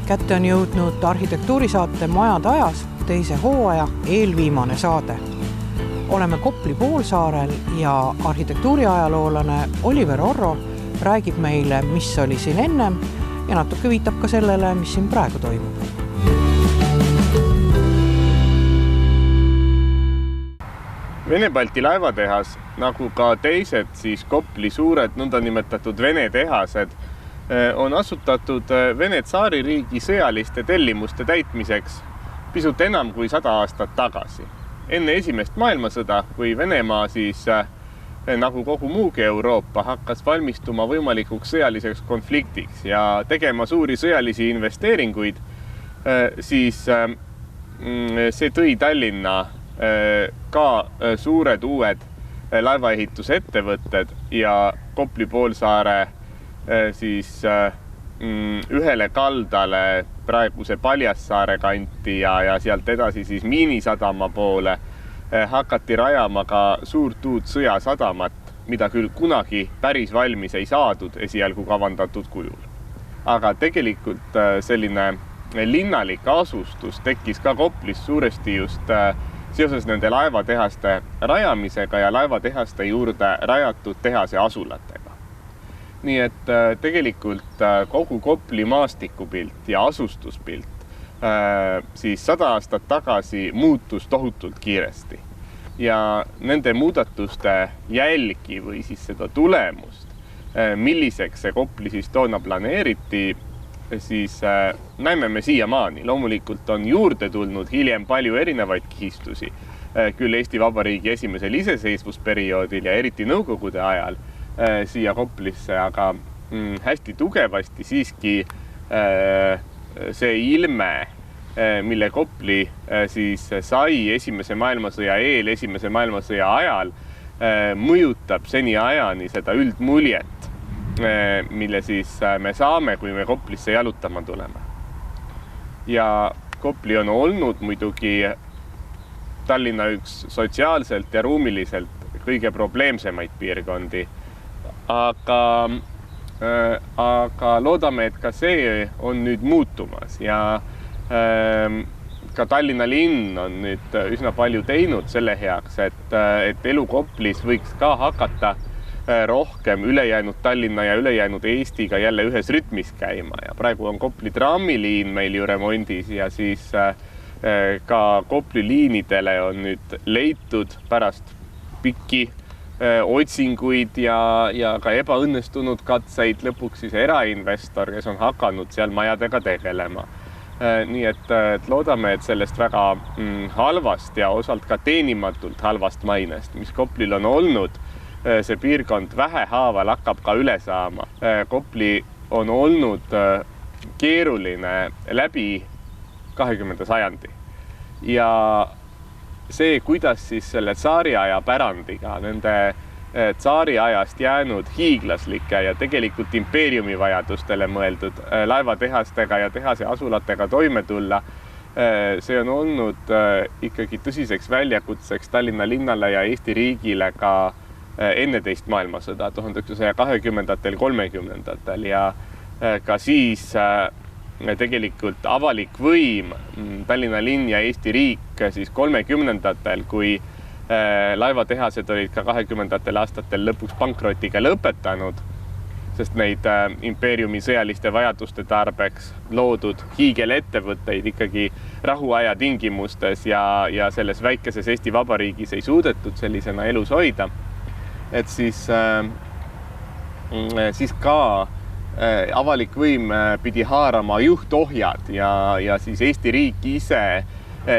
Kätte on jõudnud arhitektuurisaate Majad ajas teise hooaja eelviimane saade. Oleme Kopli poolsaarel ja arhitektuuriajaloolane Oliver Orro räägib meile, mis oli siin ennem ja natuke viitab ka sellele, mis siin praegu toimub. Vene-Balti laevatehas, nagu ka teised siis Kopli suured nõndanimetatud Vene tehased, on asutatud Vene tsaaririigi sõjaliste tellimuste täitmiseks pisut enam kui 100 aastat tagasi. Enne esimest maailmasõda, kui Venemaa siis, nagu kogu muugi Euroopa, hakkas valmistuma võimalikuks sõjaliseks konfliktiks ja tegema suuri sõjalisi investeeringuid, siis see tõi Tallinna ka suured uued laevaehitusettevõtted ja Kopli poolsaare siis ühele kaldale praeguse Paljassaare kanti ja sealt edasi siis Miinisadama poole hakati rajama ka suurt uut sõjasadamat, mida küll kunagi päris valmis ei saadud esialgu kavandatud kujul. Aga tegelikult selline linnalik asustus tekkis ka Koplis suuresti just seoses nende laevatehaste rajamisega ja laevatehaste juurde rajatud tehase asulatega. Nii et tegelikult kogu Kopli maastikupilt ja asustuspilt siis 100 aastat tagasi muutus tohutult kiiresti. Ja nende muudatuste jälgi või siis seda tulemust, milliseks see Kopli siis toona planeeriti, siis näeme me siiamaani. Loomulikult on juurde tulnud hiljem palju erinevaid kihistusi, küll Eesti Vabariigi esimesel iseseisvusperioodil ja eriti Nõukogude ajal siia Koplisse, aga hästi tugevasti siiski see ilme, mille Kopli siis sai esimese maailmasõja eel, esimese maailmasõja ajal, mõjutab seni ajani seda üldmuljet, mille siis me saame, kui me Koplisse jalutama tuleme. Ja Kopli on olnud muidugi Tallinna üks sotsiaalselt ja ruumiliselt kõige probleemsemaid piirkondi, aga loodame, et ka see on nüüd muutumas ja ka Tallinna linn on nüüd üsna palju teinud selle heaks, et elu Koplis võiks ka hakata rohkem ülejäänud Tallinna ja ülejäänud Eestiga jälle ühes rütmis käima ja praegu on Kopli trammiliin meil ju remondis ja siis ka Kopli liinidele on nüüd leitud pärast pikki otsinguid ja ka ebaõnnestunud katseid lõpuks siis erainvestor, kes on hakanud seal majadega tegelema. Nii et loodame, et sellest väga halvast ja osalt ka teenimatult halvast mainest, mis Koplil on olnud, see piirkond vähehaaval hakkab ka üle saama. Kopli on olnud keeruline läbi 20. sajandi ja see, kuidas siis selle tsaariaja pärandiga, nende tsaariajast jäänud hiiglaslike ja tegelikult impeeriumi vajadustele mõeldud laevatehastega ja tehase asulatega toime tulla, see on olnud ikkagi tõsiseks väljakutseks Tallinna linnale ja Eesti riigile ka enne teist maailmasõda 1920-ndatel, 30-ndatel ja ka siis tegelikult avalik võim, Tallinna linn ja Eesti riik siis 30-ndatel, kui laevatehased olid ka 20-ndatel aastatel lõpuks pankrotiga lõpetanud, sest neid impeeriumi sõjaliste vajaduste tarbeks loodud hiigelettevõtteid ikkagi rahuaja tingimustes ja selles väikeses Eesti Vabariigis ei suudetud sellisena elus hoida. Et siis ka avalik võim pidi haarama juhtohjad ja siis Eesti riik ise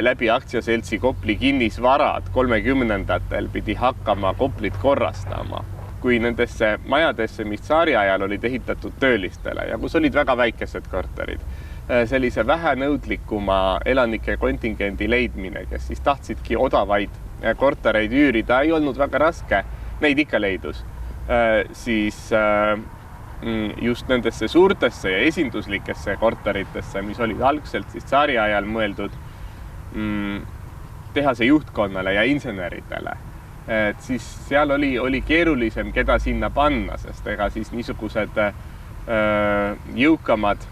läbi aktsiaseltsi Kopli kinnisvarad 30-ndatel pidi hakkama Koplit korrastama. Kui nendesse majadesse, mis tsaariajal olid ehitatud töölistele ja kus olid väga väikesed korterid, sellise vähenõudlikuma elanike kontingendi leidmine, kes siis tahtsidki odavaid kortereid üürida, ei olnud väga raske, neid ikka leidus, siis just nendesse suurtesse ja esinduslikesse korteritesse, mis olid algselt siis tsaariajal mõeldud tehase juhtkonnale ja inseneridele. Et siis seal oli keerulisem, keda sinna panna, sest ega siis niisugused jõukamad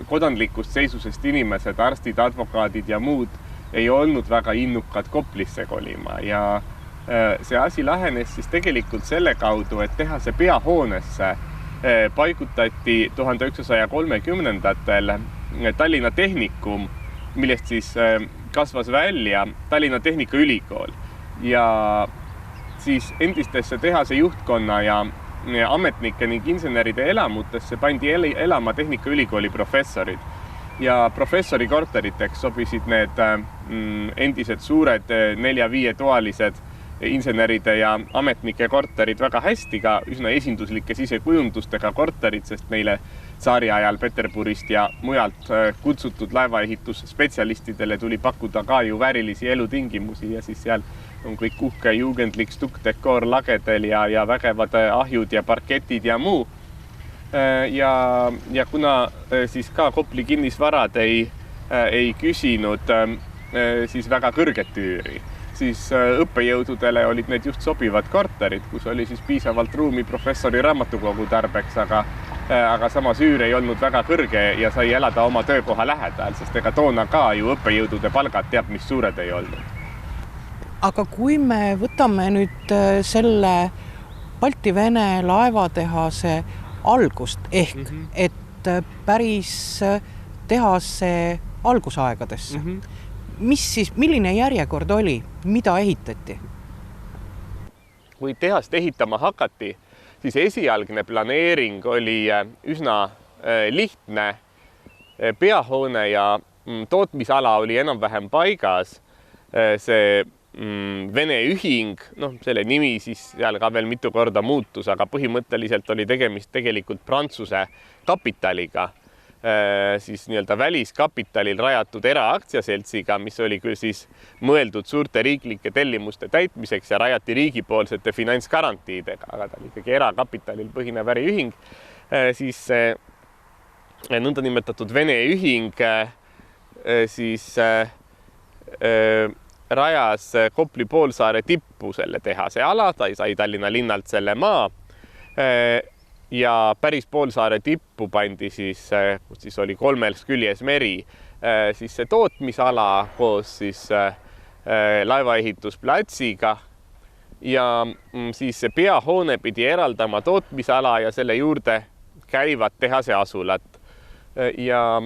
kodanlikust seisusest inimesed, arstid, advokaadid ja muud ei olnud väga innukad Koplisse kolima ja see asi lahenes siis tegelikult selle kaudu, et tehase peahoonesse paigutati 1930-ndatel Tallinna Tehnikum, millest siis kasvas välja Tallinna Tehnikaülikool ja siis endistesse tehase juhtkonna ja ametnike ning inseneride elamutesse pandi elama Tehnikaülikooli professorid ja professori korteriteks sobisid need endised suured 4-5 toalised inseneride ja ametnike korterid väga hästi, ka üsna esinduslike sisekujundustega korterid, sest meile tsaari ajal Peterburist ja mujalt kutsutud laevaehitusspetsialistidele tuli pakkuda ka ju väärilisi elutingimusi ja siis seal on kõik uhke jugendlik stukkdekoor lagedel ja vägevad ahjud ja parketid ja muu. Ja kuna siis ka Kopli kinnisvarad ei küsinud siis väga kõrget üüri, siis õppejõududele olid need just sobivad korterid, kus oli siis piisavalt ruumi professori raamatukogu tarbeks, aga samas üür ei olnud väga kõrge ja sai elada oma töökoha lähedal, sest ega toona ka ju õppejõudude palgad teab, mis suured ei olnud. Aga kui me võtame nüüd selle Balti-Vene laevatehase algust ehk et päris tehase algusaegadesse, milline järjekord oli, mida ehitati? Kui tehast ehitama hakati, siis esialgne planeering oli üsna lihtne. Peahoone ja tootmisala oli enam-vähem paigas. See Vene ühing, selle nimi siis seal ka veel mitu korda muutus, aga põhimõtteliselt oli tegemist tegelikult Prantsuse kapitaliga, siis nii-öelda väliskapitalil rajatud eraaktsiaseltsiga, mis oli küll siis mõeldud suurte riiklike tellimuste täitmiseks ja rajati riigipoolsete finantsgarantiidega, aga ta oli ikkagi erakapitalil põhinev äriühing, siis nõndanimetatud Vene ühing siis rajas Kopli poolsaare tippu selle tehase ala, ta sai Tallinna linnalt selle maa ja päris poolsaare tippu pandi siis, kus siis oli 3 küljes meri, siis see tootmisala koos siis laevaehitusplatsiga ja siis see peahoone pidi eraldama tootmisala ja selle juurde käivad tehase asulat. Ja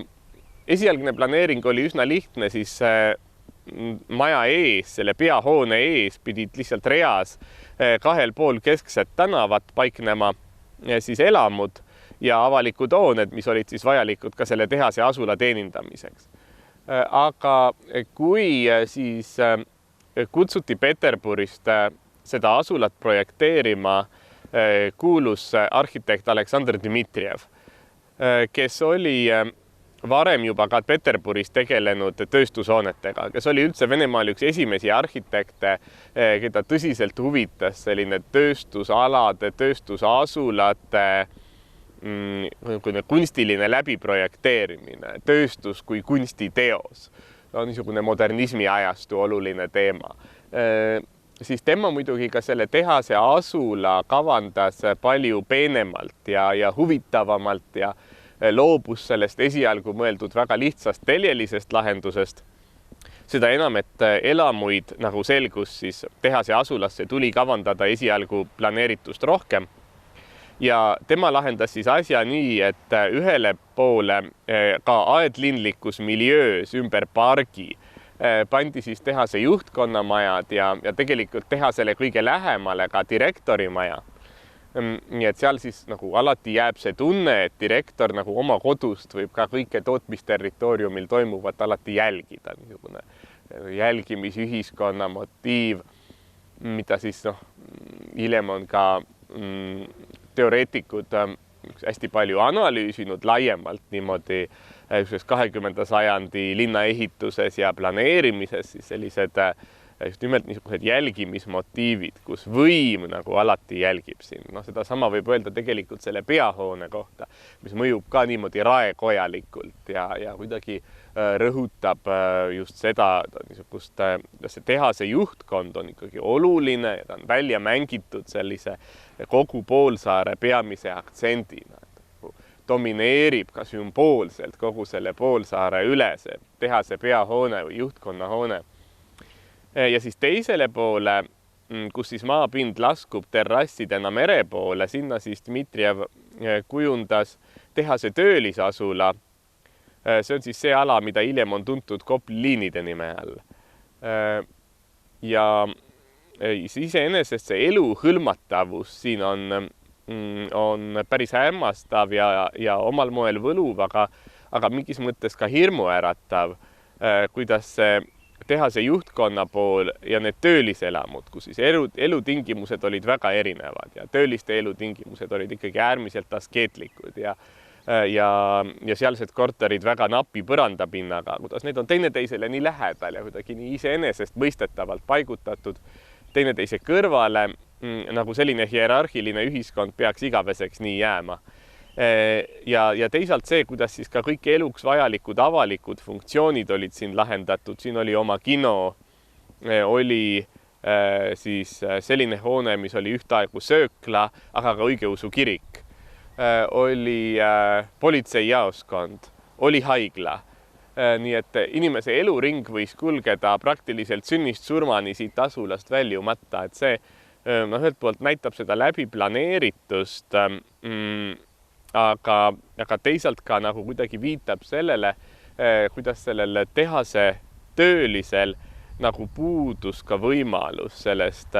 esialgne planeering oli üsna lihtne, siis maja ees, selle peahoone ees pidid lihtsalt reas 2 pool keskset tänavat paiknema siis elamud ja avalikud hooned, mis olid siis vajalikud ka selle tehase asula teenindamiseks. Aga kui siis kutsuti Peterburist seda asulat projekteerima kuulus arhitekt Aleksandr Dmitrijev, kes oli varem juba ka Peterburis tegelenud tööstushoonetega, kes oli üldse Venemaal üks esimesi arhitekte, keda tõsiselt huvitas selline tööstusalade, tööstusasulate kunstiline läbiprojekteerimine, tööstus kui kunstiteos. Niisugune modernismi ajastu oluline teema. Siis tema muidugi ka selle tehase asula kavandas palju peenemalt ja huvitavamalt ja loobus sellest esialgu mõeldud väga lihtsast teljelisest lahendusest. Seda enam, et elamuid, nagu selgus, siis tehase asulasse tuli kavandada esialgu planeeritust rohkem. Ja tema lahendas siis asja nii, et ühele poole ka aedlinlikus miljöös ümber pargi pandi siis tehase juhtkonnamajad ja tegelikult tehasele kõige lähemale ka direktori maja. Nii et seal siis nagu alati jääb see tunne, et direktor nagu oma kodust võib ka kõike tootmisterritooriumil toimuvat alati jälgida. Niisugune jälgimisühiskonna motiiv, mida siis hiljem on ka teoreetikud hästi palju analüüsinud laiemalt niimoodi 20. sajandi linnaehituses ja planeerimises, siis sellised just nimelt niisugused jälgimismotiivid, kus võim nagu alati jälgib siin. Seda sama võib öelda tegelikult selle peahoone kohta, mis mõjub ka niimoodi raekojalikult ja kuidagi rõhutab just seda, niisugust, see tehase juhtkond on ikkagi oluline ja ta on välja mängitud sellise kogu poolsaare peamise aktsendina. domineerib ka sümboolselt kogu selle poolsaare üle, see tehase peahoone või juhtkonna hoone. Ja siis teisele poole, kus siis maapind laskub terrassidena mere poole, sinna siis Dmitrijev kujundas tehase töölisasula. See on siis see ala, mida hiljem on tuntud Kopli liinide nime all. Ja iseenesest see elu hõlmatavus siin on päris hämmastav ja omal moel võluv, aga mingis mõttes ka hirmuäratav, kuidas see tehase juhtkonna pool ja need tööliselamud, kus siis elutingimused olid väga erinevad ja tööliste elutingimused olid ikkagi äärmiselt askeetlikud ja sealsed korterid väga napi põrandapinnaga, kuidas need on teineteisele nii lähedal ja kuidagi nii iseenesest mõistetavalt paigutatud teineteise kõrvale, nagu selline hierarhiline ühiskond peaks igaveseks nii jääma. Ja teisalt see, kuidas siis ka kõik eluks vajalikud avalikud funktsioonid olid siin lahendatud. Siin oli oma kino, oli siis selline hoone, mis oli ühtaegu söökla, aga ka õigeusu kirik. Oli politseijaoskond, oli haigla. Nii et inimese eluring võis kulgeda praktiliselt sünnist surmani siit asulast väljumata, et see ühelt poolt näitab seda läbi planeeritust, aga teisalt ka nagu kuidagi viitab sellele, kuidas sellel tehase töölisel nagu puudus ka võimalus sellest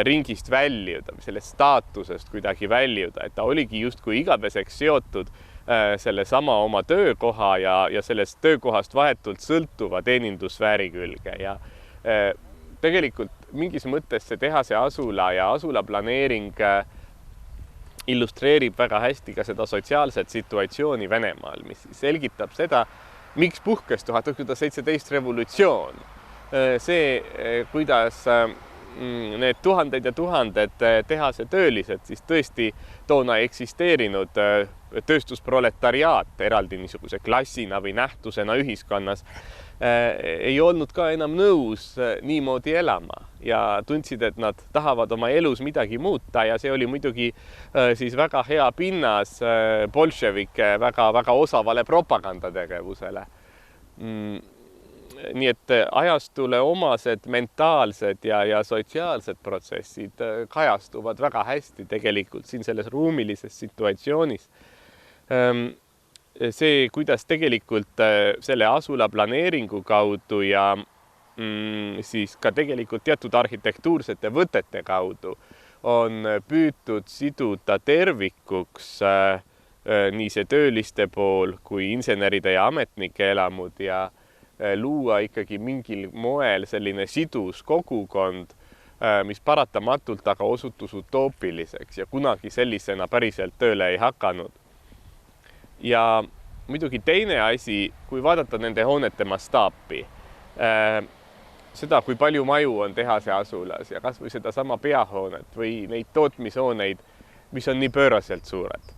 ringist väljuda või sellest staatusest kuidagi väljuda, et ta oligi justkui igaveseks seotud selle sama oma töökoha ja sellest töökohast vahetult sõltuva teenindussfääri külge ja tegelikult mingis mõttes see tehase asula ja asula planeering illustreerib väga hästi ka seda sotsiaalset situatsiooni Venemaal, mis selgitab seda, miks puhkes 1917 revolutsioon. See, kuidas need tuhanded ja tuhanded tehase töölised siis tõesti toona eksisteerinud tööstusproletariaat eraldi niisuguse klassina või nähtusena ühiskonnas ei olnud ka enam nõus niimoodi elama ja tundsid, et nad tahavad oma elus midagi muuta ja see oli muidugi siis väga hea pinnas bolševike väga osavale propagandategevusele. Nii et ajastule omased mentaalsed ja sotsiaalsed protsessid kajastuvad väga hästi tegelikult siin selles ruumilises situatsioonis. See, kuidas tegelikult selle asula planeeringu kaudu ja siis ka tegelikult teatud arhitektuursete võtete kaudu on püütud siduda tervikuks nii see tööliste pool kui inseneride ja ametnike elamud ja luua ikkagi mingil moel selline sidus kogukond, mis paratamatult aga osutus utoopiliseks ja kunagi sellisena päriselt tööle ei hakanud. Ja muidugi teine asi, kui vaadata nende hoonete mastaapi, seda, kui palju maju on tehase asulas ja kas või seda sama peahoonet või neid tootmishooneid, mis on nii pööraselt suured,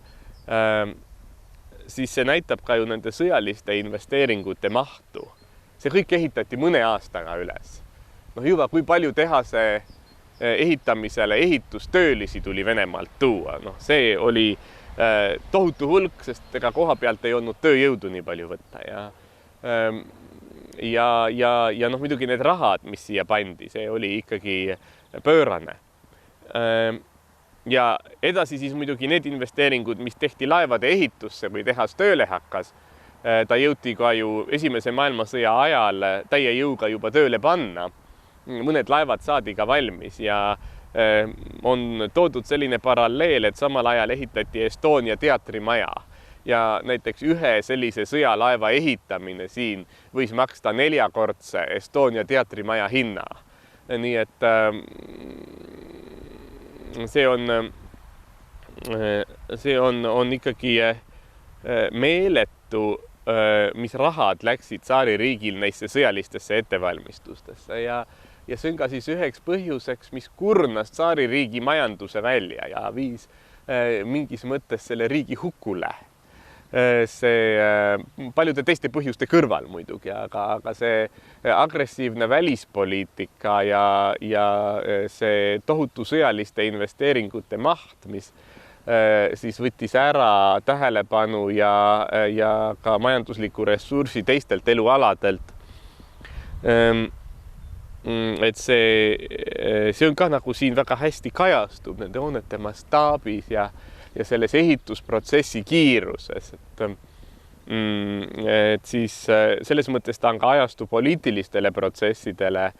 siis see näitab ka ju nende sõjaliste investeeringute mahtu. See kõik ehitati mõne aastaga üles. Juba kui palju tehase ehitamisele ehitustöölisi tuli Venemaalt tuua. See oli tohutu hulk, sest ega koha pealt ei olnud tööjõudu nii palju võtta. Ja muidugi need rahad, mis siia pandi, see oli ikkagi pöörane. Ja edasi siis muidugi need investeeringud, mis tehti laevade ehitusse, kui tehas tööle hakkas, ta jõuti ka ju esimese maailmasõja ajal täie jõuga juba tööle panna. Mõned laevad saadi ka valmis ja on toodud selline paralleel, et samal ajal ehitati Estonia teatrimaja ja näiteks ühe sellise sõjalaeva ehitamine siin võis maksta 4-kordse Estonia teatrimaja hinna. Nii et see on ikkagi meeletu, mis rahad läksid tsaaririigil neisse sõjalistesse ettevalmistustesse ja see on ka siis üheks põhjuseks, mis kurnas tsaaririigi majanduse välja ja viis mingis mõttes selle riigi hukule. See paljude teiste põhjuste kõrval muidugi, aga see agressiivne välispoliitika ja see tohutu sõjaliste investeeringute maht, mis siis võttis ära tähelepanu ja ka majandusliku ressursi teistelt elualadelt. Et see on ka nagu siin väga hästi kajastub nende hoonete mastaabis ja selles ehitusprotsessi kiiruses, et siis selles mõttes ta on ka ajastu poliitilistele protsessidele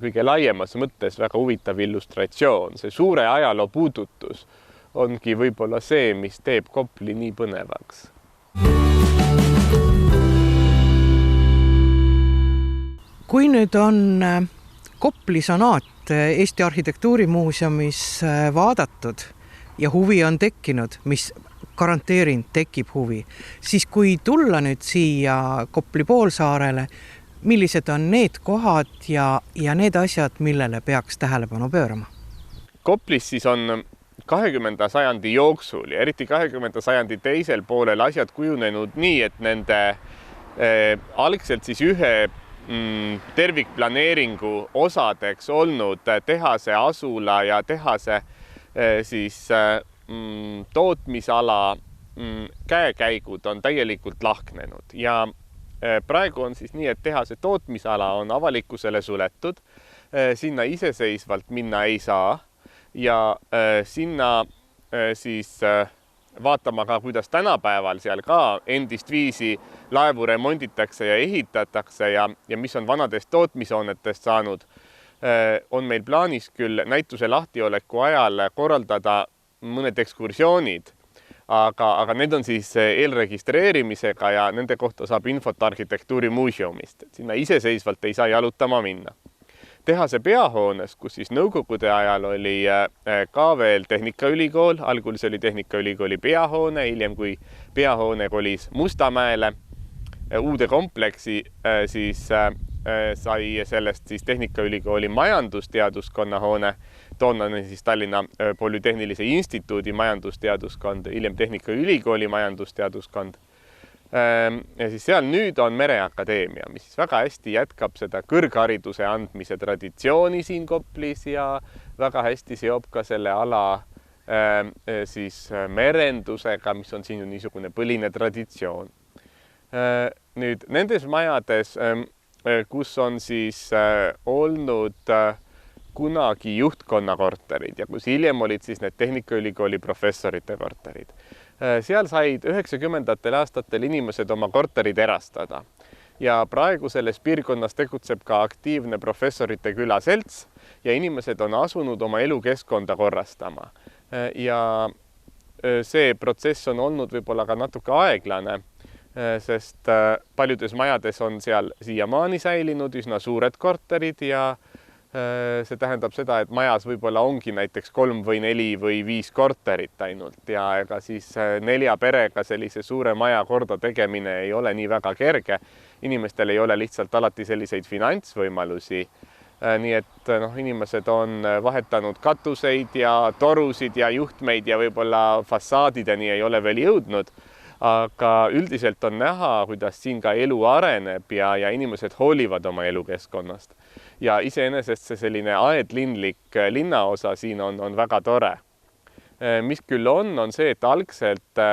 kõige laiemas mõttes väga huvitav illustratsioon. See suure ajaloo puudutus ongi võib-olla see, mis teeb Kopli nii põnevaks. Kui nüüd on Kopli sonaat Eesti Arhitektuurimuuseumis vaadatud ja huvi on tekkinud, mis garanteerin tekib huvi, siis kui tulla nüüd siia Kopli poolsaarele, millised on need kohad ja need asjad, millele peaks tähelepanu pöörama? Koplis siis on 20. sajandi jooksul ja eriti 20. sajandi teisel poolel asjad kujunenud nii, et nende algselt siis ühe tervikplaneeringu osadeks olnud tehase asula ja tehase siis tootmisala käekäigud on täielikult lahknenud ja praegu on siis nii, et tehase tootmisala on avalikkusele suletud, sinna iseseisvalt minna ei saa ja sinna siis vaatama ka, kuidas tänapäeval seal ka endist viisi laevu remonditakse ja ehitatakse ja mis on vanadest tootmishoonetest saanud, on meil plaanis küll näituse lahtioleku ajal korraldada mõned ekskursioonid, aga need on siis eelregistreerimisega ja nende kohta saab infot Arhitektuurimuuseumist. Sinna iseseisvalt ei saa jalutama minna. Tehase peahoones, kus siis nõukogude ajal oli ka veel Tehnikaülikool, algul see oli Tehnikaülikooli peahoone, hiljem kui peahoone kolis Mustamäele uude kompleksi, siis sai sellest siis Tehnikaülikooli majandusteaduskonna hoone, toonane siis Tallinna Polütehnilise Instituudi majandusteaduskond, hiljem Tehnikaülikooli majandusteaduskond. Ja siis seal nüüd on Mereakadeemia, mis siis väga hästi jätkab seda kõrghariduse andmise traditsiooni siin Koplis ja väga hästi seob ka selle ala siis merendusega, mis on siin ju niisugune põline traditsioon. Nüüd nendes majades, kus on siis olnud kunagi juhtkonna korterid ja kus hiljem olid siis need Tehnikaülikooli professorite korterid. Seal said 90ndatel aastatel inimesed oma korterid erastada ja praegu selles piirkonnas tegutseb ka aktiivne professorite külaselts ja inimesed on asunud oma elukeskkonda korrastama. Ja see protsess on olnud võib-olla ka natuke aeglane, sest paljudes majades on seal siiamaani säilinud üsna suured korterid ja see tähendab seda, et majas võib-olla ongi näiteks 3 või 4 või 5 korterit ainult ja ega siis 4 perega sellise suure maja korda tegemine ei ole nii väga kerge. Inimestel ei ole lihtsalt alati selliseid finantsvõimalusi. Nii et inimesed on vahetanud katuseid ja torusid ja juhtmeid ja võib-olla fassaadideni ei ole veel jõudnud. Aga üldiselt on näha, kuidas siin ka elu areneb ja inimesed hoolivad oma elukeskkonnast. Ja iseenesest see selline aedlinlik linnaosa siin on väga tore. Mis küll on see, et algselt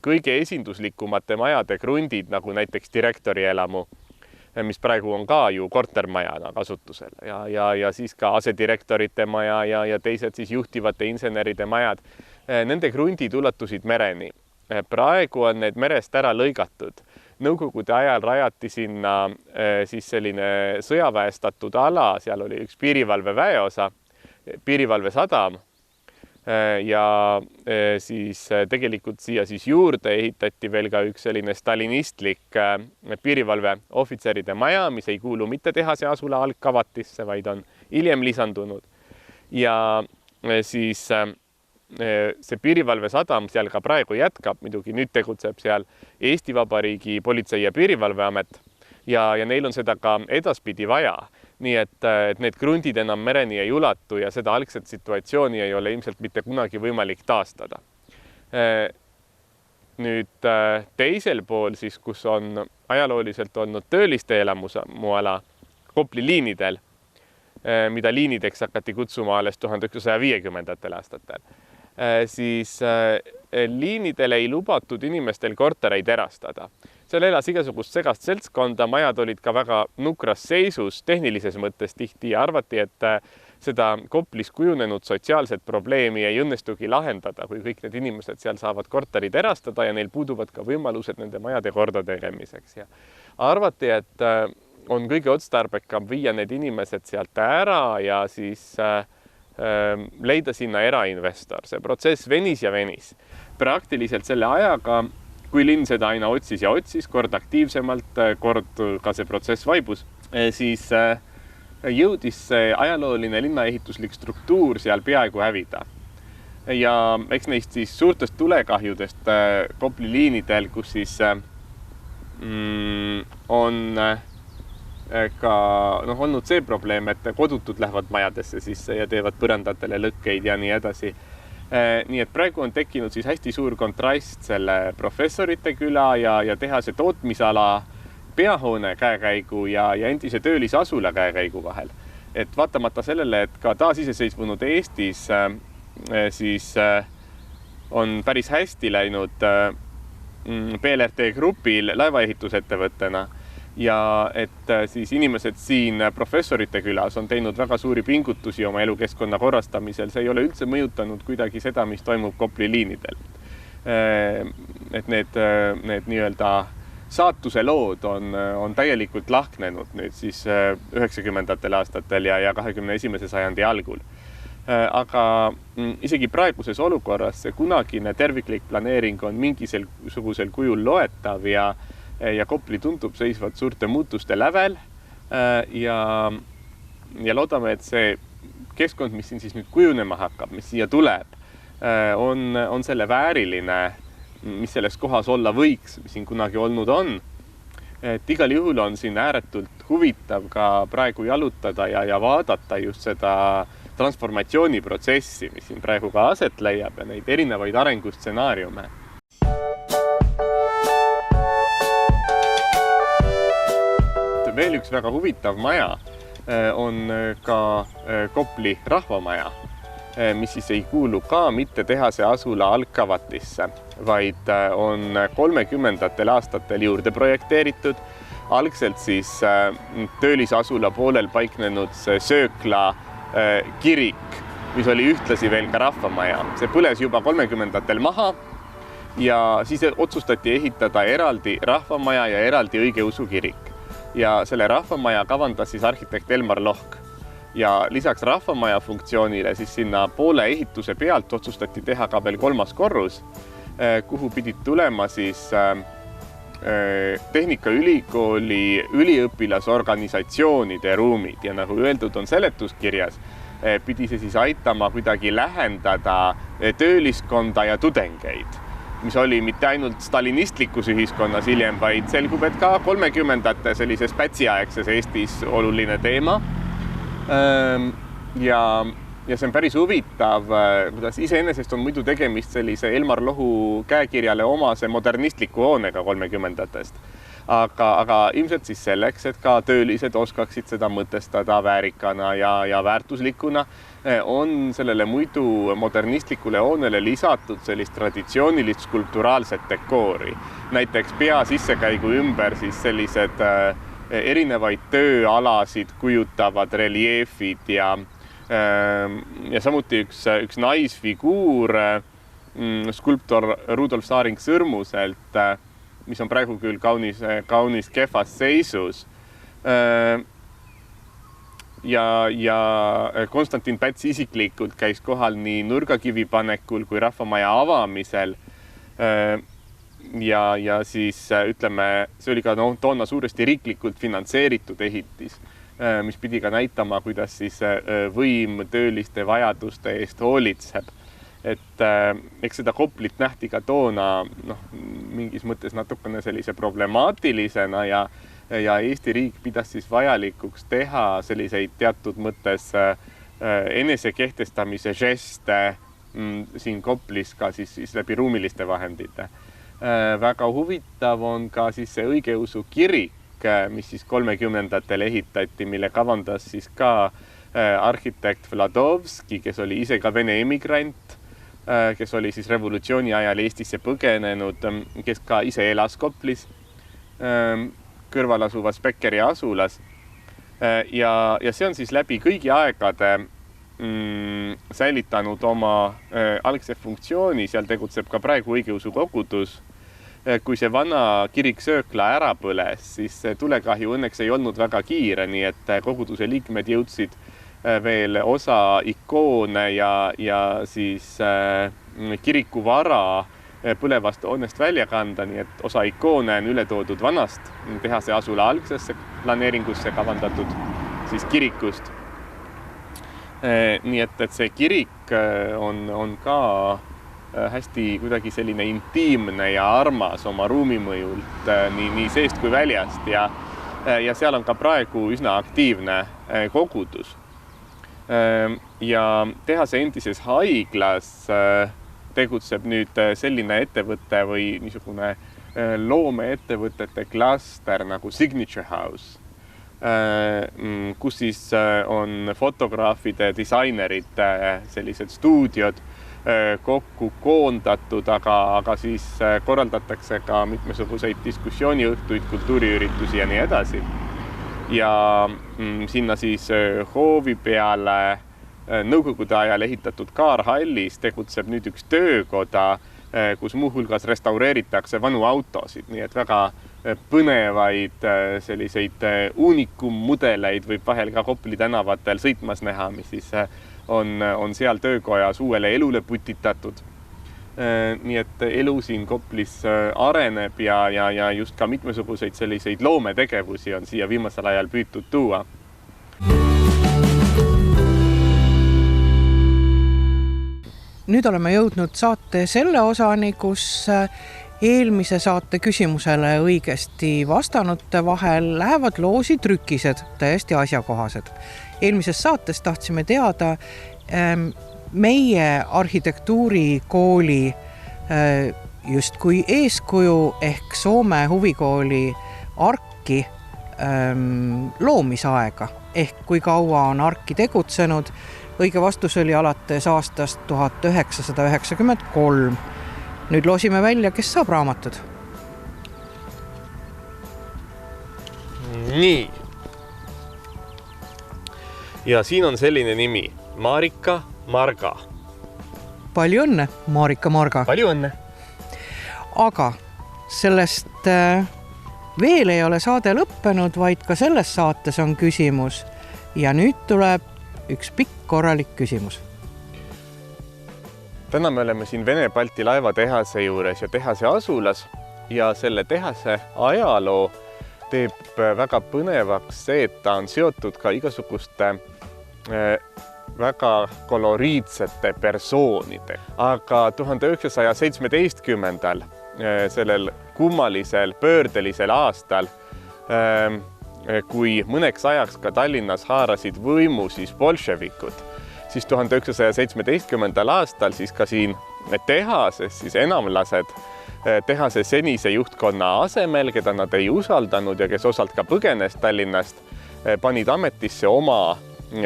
kõige esinduslikumate majade krundid, nagu näiteks direktori elamu, mis praegu on ka ju kortermajana kasutusel ja siis ka asedirektorite maja ja teised siis juhtivate inseneride majad, nende krundid ulatusid mereni. Praegu on need merest ära lõigatud. Nõukogude ajal rajati sinna siis selline sõjaväestatud ala, seal oli üks piirivalve väeosa, piirivalve sadam ja siis tegelikult siia siis juurde ehitati veel ka üks selline stalinistlik piirivalve ohvitseride maja, mis ei kuulu mitte tehase asula algkavatisse, vaid on hiljem lisandunud. Ja siis see piirivalve sadam seal ka praegu jätkab, muidugi nüüd tegutseb seal Eesti Vabariigi Politsei- ja Piirivalveamet ja neil on seda ka edaspidi vaja. Nii et need krundid enam mereni ei ulatu ja seda algset situatsiooni ei ole ilmselt mitte kunagi võimalik taastada. Nüüd teisel pool siis, kus on ajalooliselt olnud tööliste elamuala Kopli liinidel, mida liinideks hakati kutsuma alles 1950. aastatel. siis liinidel ei lubatud inimestel kortereid erastada. Seal elas igasugust segast seltskonda, majad olid ka väga nukras seisus, tehnilises mõttes tihti ja arvati, et seda Koplis kujunenud sotsiaalset probleemi ei õnnestugi lahendada, kui kõik need inimesed seal saavad korterid erastada ja neil puuduvad ka võimalused nende majade korda tegemiseks. Ja arvati, et on kõige otstarbekam viia need inimesed sealt ära ja siis leida sinna erainvestor. See protsess venis ja venis. Praktiliselt selle ajaga, kui linn seda aina otsis ja otsis, kord aktiivsemalt, kord ka see protsess vaibus, siis jõudis see ajalooline linnaehituslik struktuur seal peaaegu hävida. Ja eks neist siis suurtest tulekahjudest Kopli liinidel, kus siis on ka olnud see probleem, et kodutud lähevad majadesse sisse ja teevad põrandatele lõkkeid ja nii edasi. Nii et praegu on tekkinud siis hästi suur kontrast selle professorite küla ja tehase tootmisala peahoone käekäigu ja endise töölisasula käekäigu vahel. Et vaatamata sellele, et ka taasiseseisvunud Eestis siis on päris hästi läinud PLRT grupil laevaehitusettevõttena ja et siis inimesed siin professorite külas on teinud väga suuri pingutusi oma elukeskkonna korrastamisel. See ei ole üldse mõjutanud kuidagi seda, mis toimub Kopli liinidel. Et need nii-öelda saatuse lood on täielikult lahknenud nüüd siis 90ndatel aastatel ja 21. sajandi algul. Aga isegi praeguses olukorras see kunagine terviklik planeering on mingisugusel kujul loetav ja Kopli tundub seisvat suurte muutuste lävel ja loodame, et see keskkond, mis siin siis nüüd kujunema hakkab, mis siia tuleb, on selle vääriline, mis selles kohas olla võiks, mis siin kunagi olnud on. Et igal juhul on siin ääretult huvitav ka praegu jalutada ja vaadata just seda transformatsiooniprotsessi, mis siin praegu ka aset leiab ja neid erinevaid arengustsenaariume. Veel üks väga huvitav maja on ka Kopli rahvamaja, mis siis ei kuulu ka mitte tehase asula Alkavatisse, vaid on 30ndatel aastatel juurde projekteeritud. Algselt siis töölisasula poolel paiknenud söökla kirik, mis oli ühtlasi veel ka rahvamaja. See põles juba 30ndatel maha ja siis otsustati ehitada eraldi rahvamaja ja eraldi õigeusu kirik. Ja selle rahvamaja kavandas siis arhitekt Elmar Lohk. Ja lisaks rahvamaja funktsioonile siis sinna poole ehituse pealt otsustati teha ka veel 3. korrus, kuhu pidid tulema siis Tehnikaülikooli üliõpilasorganisatsioonide ruumid. Ja nagu öeldud on seletuskirjas, pidi see siis aitama kuidagi lähendada tööliskonda ja tudengeid, mis oli mitte ainult stalinistlikus ühiskonnas hiljem, vaid selgub, et ka 30ndate sellises pätsiaegses Eestis oluline teema. Ja see on päris huvitav, kuidas iseenesest on muidu tegemist sellise Elmar Lohu käekirjale omase modernistliku hoonega 30ndatest. Aga ilmselt siis selleks, et ka töölised oskaksid seda mõtestada väärikana ja väärtuslikuna, on sellele muidu modernistlikule hoonele lisatud sellist traditsioonilist skulpturaalset dekoori. Näiteks pea sissekäigu ümber siis sellised erinevaid tööalasid kujutavad reljeefid ja samuti üks naisfiguur skulptor Rudolf Saaring Sõrmuselt, mis on praegu küll kaunis kehvas seisus. Ja Konstantin Päts isiklikult käis kohal nii nurgakivi panekul kui rahvamaja avamisel. Ja siis ütleme, see oli ka toona suuresti riiklikult finantseeritud ehitis, mis pidi ka näitama, kuidas siis võim tööliste vajaduste eest hoolitseb. Et eks seda Koplit nähti ka toona mingis mõttes natukene sellise problemaatilisena ja Eesti riik pidas siis vajalikuks teha selliseid teatud mõttes enesekehtestamise žeste siin Koplis ka siis läbi ruumiliste vahendite. Väga huvitav on ka siis see õigeusu kirik, mis siis 30ndatel ehitati, mille kavandas siis ka arhitekt Vladovski, kes oli ise ka vene emigrant. kes oli siis revolutsiooni ajal Eestisse põgenenud, kes ka ise elas Koplis kõrval asuvas Pekkeri asulas. Ja see on siis läbi kõigi aegade säilitanud oma algse funktsiooni, seal tegutseb ka praegu õigeusu kogudus. Kui see vana kirik Söökla ära põles, siis tulekahju õnneks ei olnud väga kiire, nii et koguduse liikmed jõudsid veel osa ikoone ja siis kiriku vara põlevast hoonest välja kanda, nii et osa ikoone on üle toodud vanast tehase asula algsesse planeeringusse kavandatud siis kirikust. Nii et see kirik on ka hästi kuidagi selline intiimne ja armas oma ruumimõjult nii seest kui väljast ja seal on ka praegu üsna aktiivne kogudus. Ja tehase endises haiglas tegutseb nüüd selline ettevõte või niisugune loomeettevõtete klaster nagu Signature House, kus siis on fotograafide, disainerite sellised stuudiod kokku koondatud, aga siis korraldatakse ka mitmesuguseid diskussiooniõhtuid, kultuuriüritusi ja nii edasi. Ja sinna siis hoovi peale nõukogude ajal ehitatud Kaarhallis tegutseb nüüd üks töökoda, kus muuhulgas restaureeritakse vanu autosid, nii et väga põnevaid selliseid uunikummudeleid võib vahel ka Kopli tänavatel sõitmas näha, mis siis on seal töökojas uuele elule putitatud. Nii et elu siin Koplis areneb ja just ka mitmesuguseid selliseid loometegevusi on siia viimasel ajal püütud tuua. Nüüd oleme jõudnud saate selle osani, kus eelmise saate küsimusele õigesti vastanute vahel lähevad loosi trükised, täiesti asjakohased. Eelmises saates tahtsime teada meie arhitektuurikooli justkui eeskuju ehk Soome huvikooli ARKi loomisaega ehk kui kaua on ARKi tegutsenud. Õige vastus oli alates aastast 1993. Nüüd loosime välja, kes saab raamatud. Nii. Ja siin on selline nimi. Marika Marga. Palju õnne, Marika Marga. Palju õnne. Aga sellest veel ei ole saade lõppenud, vaid ka selles saates on küsimus. Ja nüüd tuleb üks pikk korralik küsimus. Täna me oleme siin Vene-Balti laevatehase juures ja tehase asulas ja selle tehase ajaloo teeb väga põnevaks see, et ta on seotud ka igasuguste väga koloriidsete persoonide. Aga 1917. Sellel kummalisel pöördelisel aastal, kui mõneks ajaks ka Tallinnas haarasid võimu siis bolševikud, siis 1917. Aastal siis ka siin tehases siis enamlased tehase senise juhtkonna asemel, keda nad ei usaldanud ja kes osalt ka põgenes Tallinnast, panid ametisse oma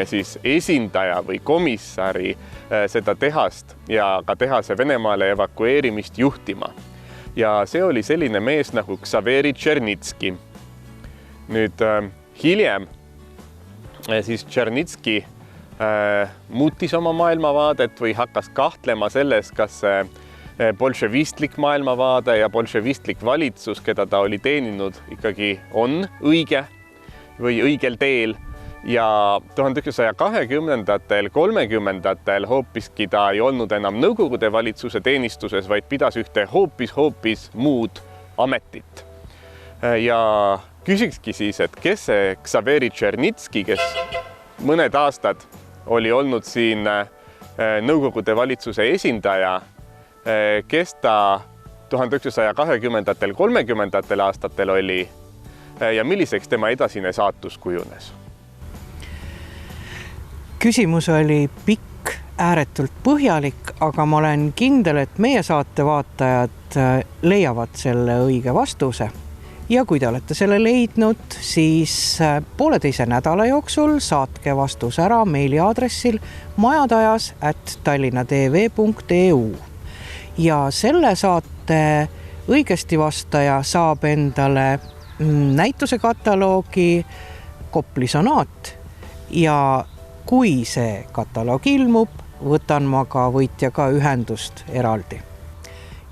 siis esindaja või komissari seda tehast ja ka tehase Venemaale evakueerimist juhtima. Ja see oli selline mees nagu Ksaveri Tšernitski. Nüüd hiljem siis Tšernitski muutis oma maailmavaadet või hakkas kahtlema selles, kas bolševistlik maailmavaade ja bolševistlik valitsus, keda ta oli teeninud, ikkagi on õige või õigel teel. Ja 1920-ndatel, 30-ndatel hoopiski ta ei olnud enam Nõukogude valitsuse teenistuses, vaid pidas ühte hoopis muud ametit. Ja küsikski siis, et kes see Ksaveri Tšernitski, kes mõned aastad oli olnud siin Nõukogude valitsuse esindaja, kes ta 1920-ndatel, 30-ndatel aastatel oli ja milliseks tema edasine saatus kujunes? Küsimus oli pikk, ääretult põhjalik, aga ma olen kindel, et meie saate vaatajad leiavad selle õige vastuse. ja kui te olete selle leidnud, siis 1,5 nädala jooksul saatke vastus ära meiliaadressil majadajas@tallinnatv.eu ja selle saate õigesti vastaja saab endale näituse kataloogi Kopli sonaat ja kui see kataloog ilmub, võtan ma ka võitjaga ühendust eraldi.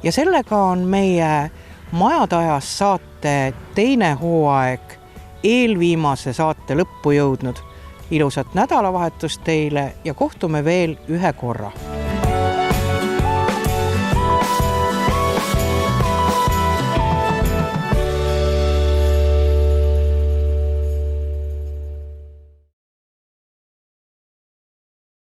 Ja sellega on meie Majadajas saate teine hooaeg eelviimase saate lõppu jõudnud. Ilusat nädalavahetust teile ja kohtume veel ühe korra.